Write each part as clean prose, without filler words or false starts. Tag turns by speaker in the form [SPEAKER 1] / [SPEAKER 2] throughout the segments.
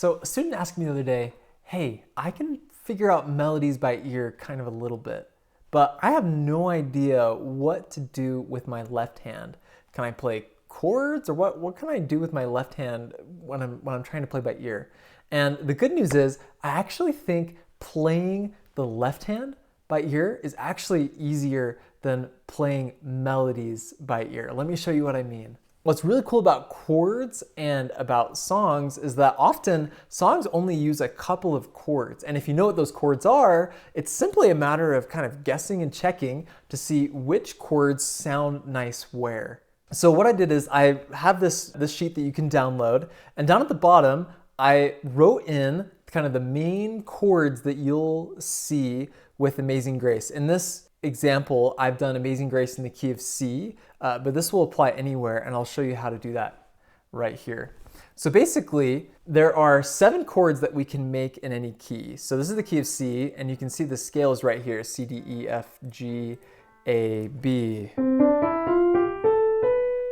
[SPEAKER 1] So a student asked me the other day, hey, I can figure out melodies by ear kind of a little bit, but I have no idea what to do with my left hand. Can I play chords, or what can I do with my left hand when I'm trying to play by ear? And the good news is I actually think playing the left hand by ear is actually easier than playing melodies by ear. Let me show you what I mean. What's really cool about chords and about songs is that often songs only use a couple of chords. And if you know what those chords are, it's simply a matter of kind of guessing and checking to see which chords sound nice where. So what I did is I have this sheet that you can download, and down at the bottom, I wrote in kind of the main chords that you'll see with Amazing Grace. In this example, I've done Amazing Grace in the key of C, but this will apply anywhere, and I'll show you how to do that right here. So basically, there are 7 chords that we can make in any key. So this is the key of C, and you can see the scales right here, C, D, E, F, G, A, B.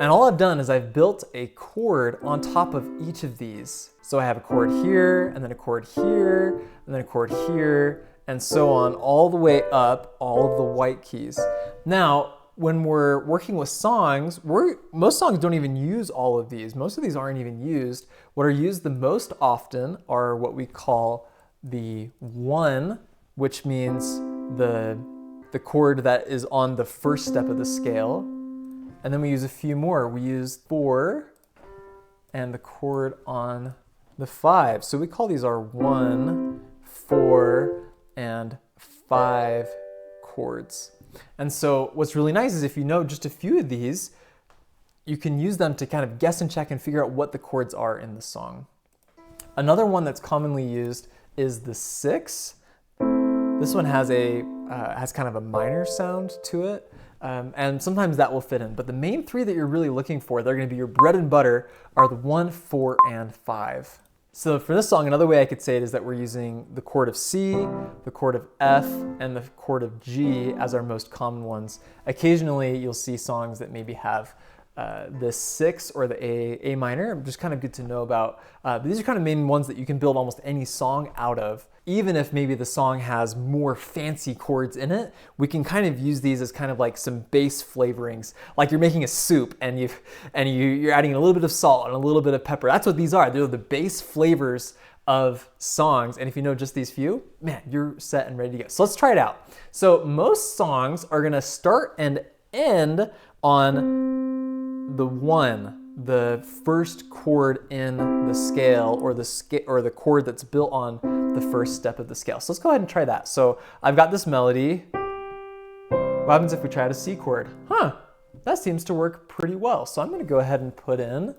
[SPEAKER 1] And all I've done is I've built a chord on top of each of these. So I have a chord here, and then a chord here, and then a chord here, and so on, all the way up all of the white keys. Now, when we're working with songs, most songs don't even use all of these. Most of these aren't even used. What are used the most often are what we call the 1, which means the chord that is on the first step of the scale. And then we use a few more. We use 4 and the chord on the 5. So we call these our 1, 4, and 5 chords. And so what's really nice is if you know just a few of these, you can use them to kind of guess and check and figure out what the chords are in the song. Another one that's commonly used is the 6. This one has kind of a minor sound to it. And sometimes that will fit in. But the main 3 that you're really looking for, they're going to be your bread and butter, are the 1, 4, and 5. So for this song, another way I could say it is that we're using the chord of C, the chord of F, and the chord of G as our most common ones. Occasionally, you'll see songs that maybe have the 6 or the A minor, just kind of good to know about. But these are kind of main ones that you can build almost any song out of. Even if maybe the song has more fancy chords in it, we can kind of use these as kind of like some base flavorings. Like you're making a soup and you're adding a little bit of salt and a little bit of pepper. That's what these are. They're the base flavors of songs. And if you know just these few, man, you're set and ready to go. So let's try it out. So most songs are gonna start and end on the 1. The first chord in the scale, or the chord that's built on the first step of the scale. So let's go ahead and try that. So I've got this melody. What happens if we try a C chord? That seems to work pretty well. So I'm going to go ahead and put in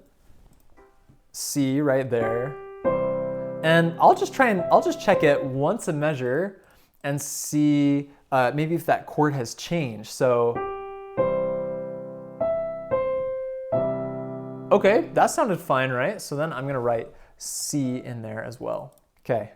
[SPEAKER 1] C right there. And I'll just check it once a measure and see maybe if that chord has changed. So okay, that sounded fine, right? So then I'm gonna write C in there as well. Okay.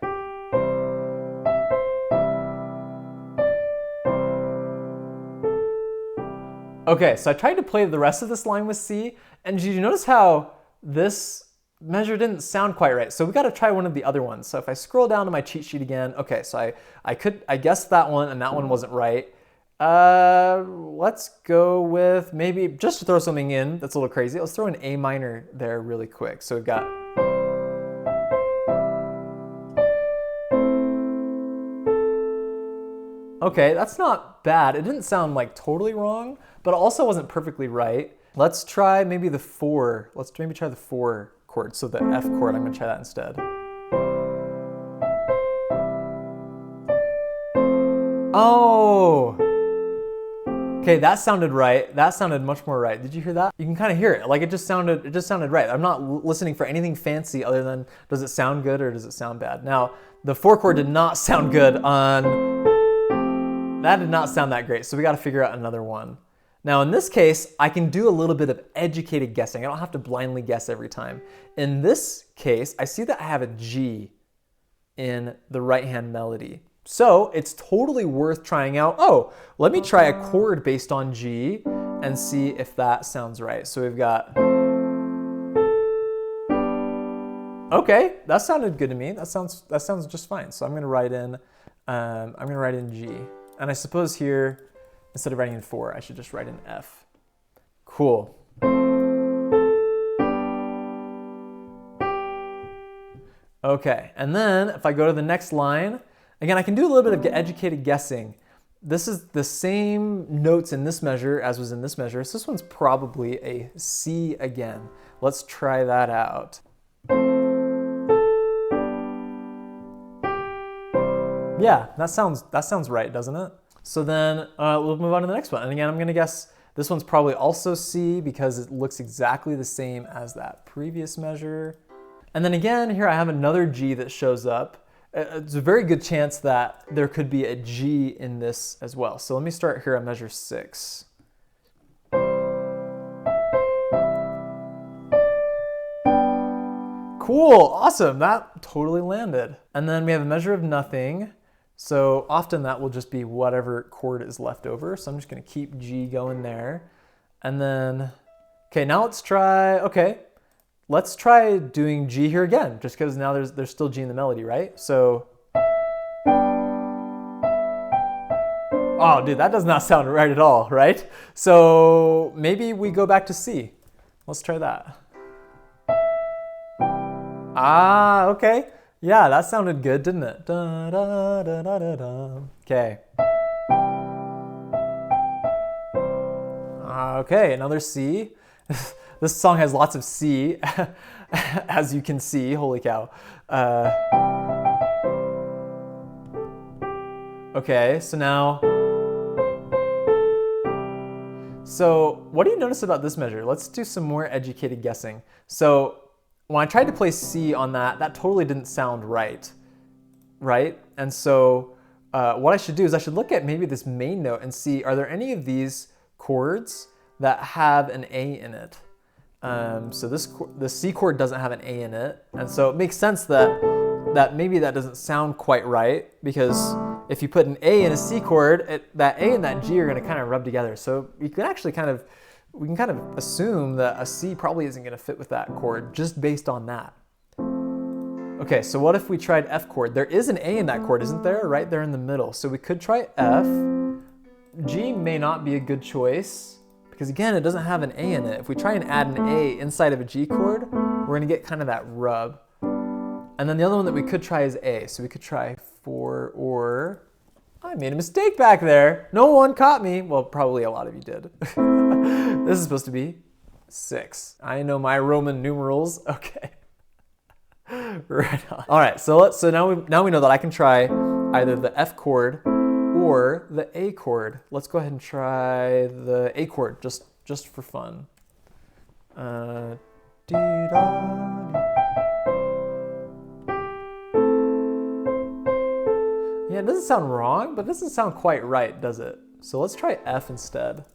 [SPEAKER 1] Okay, so I tried to play the rest of this line with C, and did you notice how this measure didn't sound quite right? So we gotta try one of the other ones. So if I scroll down to my cheat sheet again, okay, so I guessed that one, and that one wasn't right. Let's go with maybe, just to throw something in that's a little crazy, let's throw an A minor there really quick. So we've got, okay, that's not bad. It didn't sound like totally wrong, but it also wasn't perfectly right. Let's try maybe the 4. Let's maybe try the 4 chord. So the F chord, I'm gonna try that instead. Oh! Okay, that sounded right. That sounded much more right. Did you hear that? You can kind of hear it. Like it just sounded right. I'm not listening for anything fancy other than does it sound good or does it sound bad? Now, the 4 chord did not sound good on, that did not sound that great. So we got to figure out another one. Now in this case, I can do a little bit of educated guessing. I don't have to blindly guess every time. In this case, I see that I have a G in the right-hand melody. So it's totally worth trying out, let me try a chord based on G and see if that sounds right. So we've got, Okay, that sounded good to me. That sounds just fine. So I'm gonna write in G, and I suppose here, instead of writing in 4, I should just write in F. Cool. Okay, and then if I go to the next line, again, I can do a little bit of educated guessing. This is the same notes in this measure as was in this measure, so this one's probably a C again. Let's try that out. Yeah, that sounds right, doesn't it? So then we'll move on to the next one. And again, I'm gonna guess this one's probably also C because it looks exactly the same as that previous measure. And then again, here I have another G that shows up. It's a very good chance that there could be a G in this as well. So let me start here at measure 6. Cool, awesome, that totally landed. And then we have a measure of nothing. So often that will just be whatever chord is left over. So I'm just gonna keep G going there. And then, okay, now let's try doing G here again, just because now there's still G in the melody, right? So, oh dude, that does not sound right at all, right? So maybe we go back to C. Let's try that. Ah, okay. Yeah, that sounded good, didn't it? Da, da, da, da, da, da. Okay. Okay, another C. This song has lots of C, as you can see. Holy cow. Okay, so now, what do you notice about this measure? Let's do some more educated guessing. So when I tried to play C on that totally didn't sound right? And so what I should do is I should look at maybe this main note and see, are there any of these chords that have an A in it? So the C chord doesn't have an A in it, and so it makes sense that maybe that doesn't sound quite right, because if you put an A in a C chord, that A and that G are going to kind of rub together. So you can actually we can kind of assume that a C probably isn't going to fit with that chord just based on that. Okay, so what if we tried F chord? There is an A in that chord, isn't there? Right there in the middle. So we could try F. G may not be a good choice, because again, it doesn't have an A in it. If we try and add an A inside of a G chord, we're gonna get kind of that rub. And then the other one that we could try is A. So we could try 4, or I made a mistake back there. No one caught me. Well, probably a lot of you did. This is supposed to be 6. I know my Roman numerals. Okay. Right on. All right, so now we know that I can try either the F chord or the A chord. Let's go ahead and try the A chord just for fun. Yeah, it doesn't sound wrong, but it doesn't sound quite right, does it? So let's try F instead.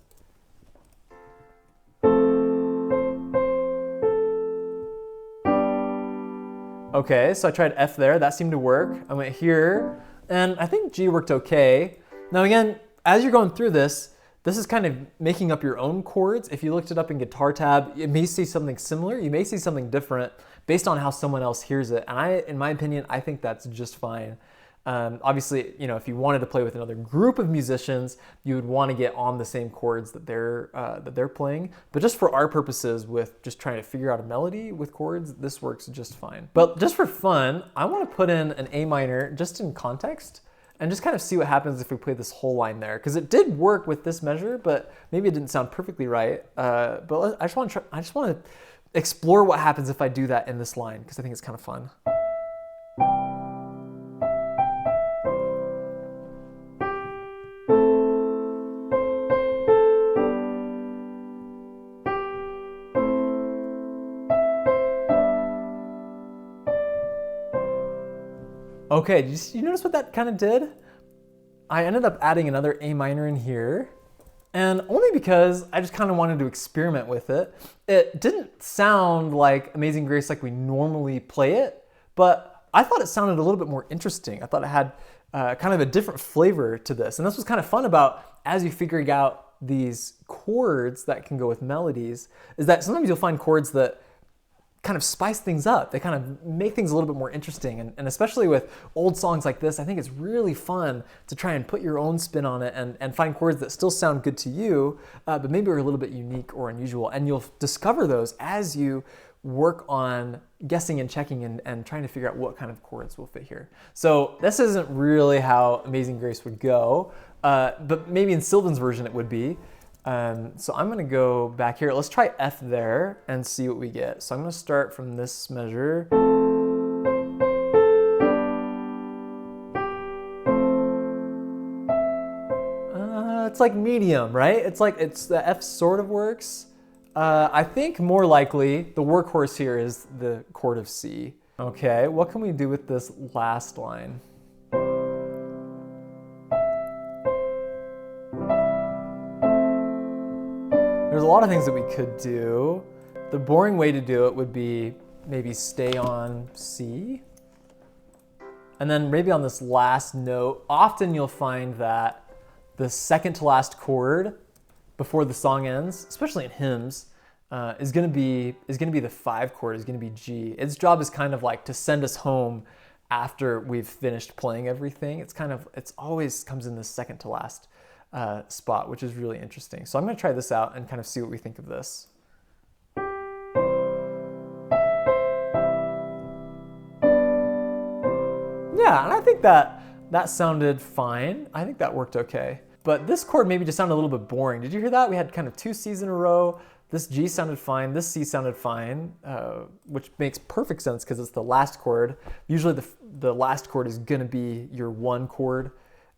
[SPEAKER 1] Okay, so I tried F there, that seemed to work. I went here, and I think G worked okay. Now again, as you're going through this is kind of making up your own chords. If you looked it up in Guitar Tab, you may see something similar, you may see something different based on how someone else hears it. And in my opinion, I think that's just fine. Obviously, if you wanted to play with another group of musicians, you would want to get on the same chords that they're playing. But just for our purposes, with just trying to figure out a melody with chords, this works just fine. But just for fun, I want to put in an A minor just in context and just kind of see what happens if we play this whole line there, because it did work with this measure, but maybe it didn't sound perfectly right. But I just want to explore what happens if I do that in this line, because I think it's kind of fun. Okay, did you notice what that kind of did? I ended up adding another A minor in here, and only because I just kind of wanted to experiment with it. It didn't sound like Amazing Grace like we normally play it, but I thought it sounded a little bit more interesting. I thought it had kind of a different flavor to this, and this was kind of fun about as you figuring out these chords that can go with melodies, is that sometimes you'll find chords that kind of spice things up. They kind of make things a little bit more interesting. And especially with old songs like this, I think it's really fun to try and put your own spin on it and find chords that still sound good to you, but maybe are a little bit unique or unusual. And you'll discover those as you work on guessing and checking and trying to figure out what kind of chords will fit here. So this isn't really how Amazing Grace would go, but maybe in Sylvan's version it would be. So I'm gonna go back here. Let's try F there and see what we get. So I'm gonna start from this measure. It's like medium, right? It's the F sort of works. I think more likely the workhorse here is the chord of C. Okay, what can we do with this last line? There's a lot of things that we could do. The boring way to do it would be maybe stay on C. And then maybe on this last note, often you'll find that the second to last chord before the song ends, especially in hymns, is gonna be the 5 chord, is gonna be G. Its job is kind of like to send us home after we've finished playing everything. It's always comes in the second to last spot, which is really interesting. So I'm gonna try this out and kind of see what we think of this. Yeah, and I think that sounded fine. I think that worked okay. But this chord maybe just sounded a little bit boring. Did you hear that? We had kind of 2 C's in a row. This G sounded fine, this C sounded fine, which makes perfect sense because it's the last chord. Usually the last chord is gonna be your 1 chord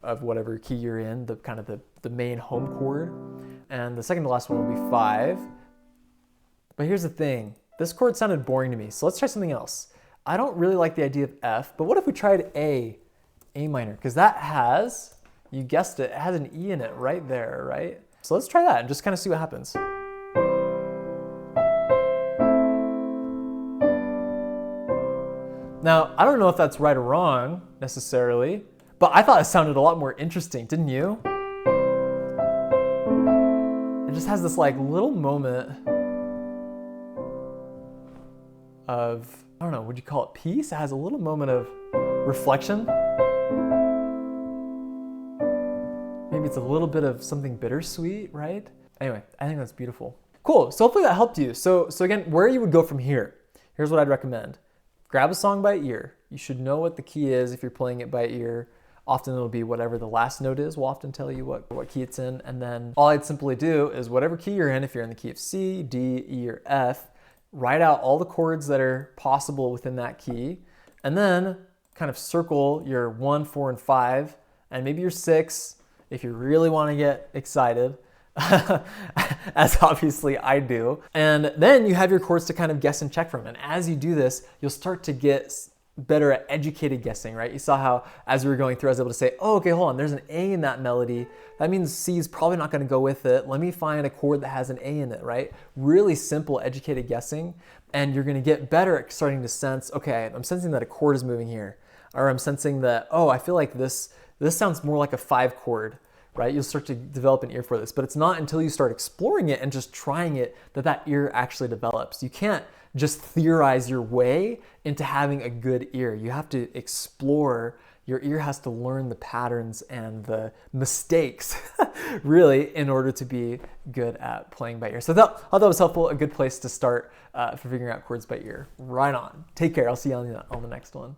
[SPEAKER 1] of whatever key you're in, the main home chord. And the second to last one will be 5. But here's the thing, this chord sounded boring to me, so let's try something else. I don't really like the idea of F, but what if we tried A minor? Because that has, you guessed it, it has an E in it right there, right? So let's try that and just kind of see what happens. Now, I don't know if that's right or wrong necessarily, but I thought it sounded a lot more interesting, didn't you? It just has this like little moment of, I don't know, would you call it peace? It has a little moment of reflection. Maybe it's a little bit of something bittersweet, right? Anyway, I think that's beautiful. Cool, so hopefully that helped you. So again, where you would go from here, here's what I'd recommend. Grab a song by ear. You should know what the key is if you're playing it by ear. Often it'll be whatever the last note is. We'll often tell you what key it's in. And then all I'd simply do is whatever key you're in, if you're in the key of C, D, E, or F, write out all the chords that are possible within that key. And then kind of circle your 1, 4, and 5, and maybe your 6 if you really want to get excited. As obviously I do. And then you have your chords to kind of guess and check from. And as you do this, you'll start to get better at educated guessing, right? You saw how as we were going through, I was able to say, oh, okay, hold on, there's an A in that melody. That means C is probably not gonna go with it. Let me find a chord that has an A in it, right? Really simple, educated guessing. And you're gonna get better at starting to sense, okay, I'm sensing that a chord is moving here. Or I'm sensing that, oh, I feel like this sounds more like a 5 chord. Right? You'll start to develop an ear for this, but it's not until you start exploring it and just trying it that ear actually develops. You can't just theorize your way into having a good ear. You have to explore. Your ear has to learn the patterns and the mistakes, really, in order to be good at playing by ear. So I thought that was helpful, a good place to start for figuring out chords by ear. Right on. Take care. I'll see you on the next one.